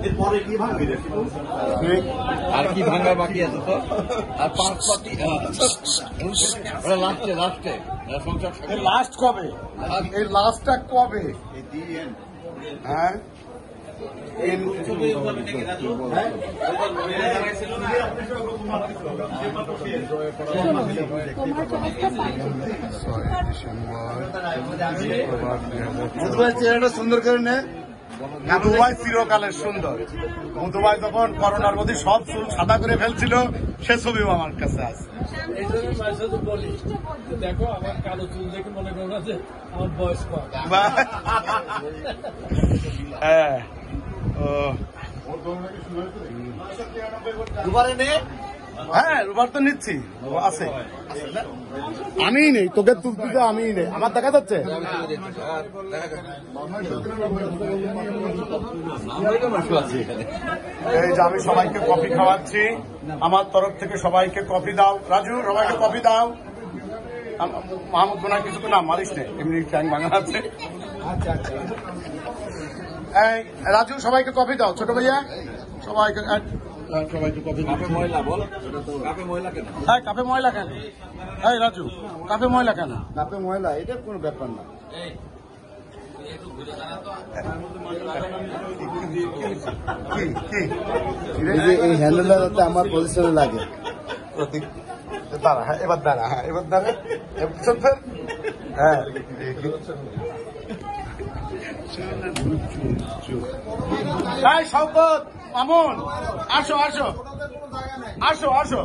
এরপরে কি ভাঙবি রে? আর কি ভাঙা বাকি আছে তো? আর 5 পাতি লাস্টে সংসার লাস্ট কবে? এই লাস্টটা কবে? হ্যাঁ চেহারাটা সুন্দর করে নে। মধুবাই চিরকালের সুন্দর। মধুবাই যখন করোনার মধ্যে সব চুল সাদা করে ফেলছিল, সে ছবিও আমার কাছে আছে। দেখো আমার কালো চুল দেখে মনে করো না যে আমার বয়স কম। হ্যাঁ দুবারে নে। হ্যাঁ রুবার তো নিচ্ছি, আছে। আমি নেই, তোকে তুলতে তো আমি নেই। আমার দেখা যাচ্ছে? এই যে আমি সবাইকে কফি খাওয়াচ্ছি, আমার তরফ থেকে সবাইকে কফি দাও। রাজু সবাইকে কফি দাও। মাহমুদ বোনা কিছু তো নাম মারিস নে, এমনি ট্যাং ভাঙা আছে। এই রাজু সবাইকে কফি দাও। ছোট ভাইয়া সবাইকে সবাইকে কফি দাও। হ্যাঁ কাপে ময়লা কেন? এই রাজু কাপে ময়লা কেন? কাপে ময়লা এটা কোনো ব্যাপার না। এই হ্যান্ডেলটা যাতে আমার পজিশনে লাগে। দাঁড়া, হ্যাঁ এবার দাঁড়া, হ্যাঁ এবার দাঁড়া। হ্যাঁ শওকত মামুন আসো আসো আসো আসো।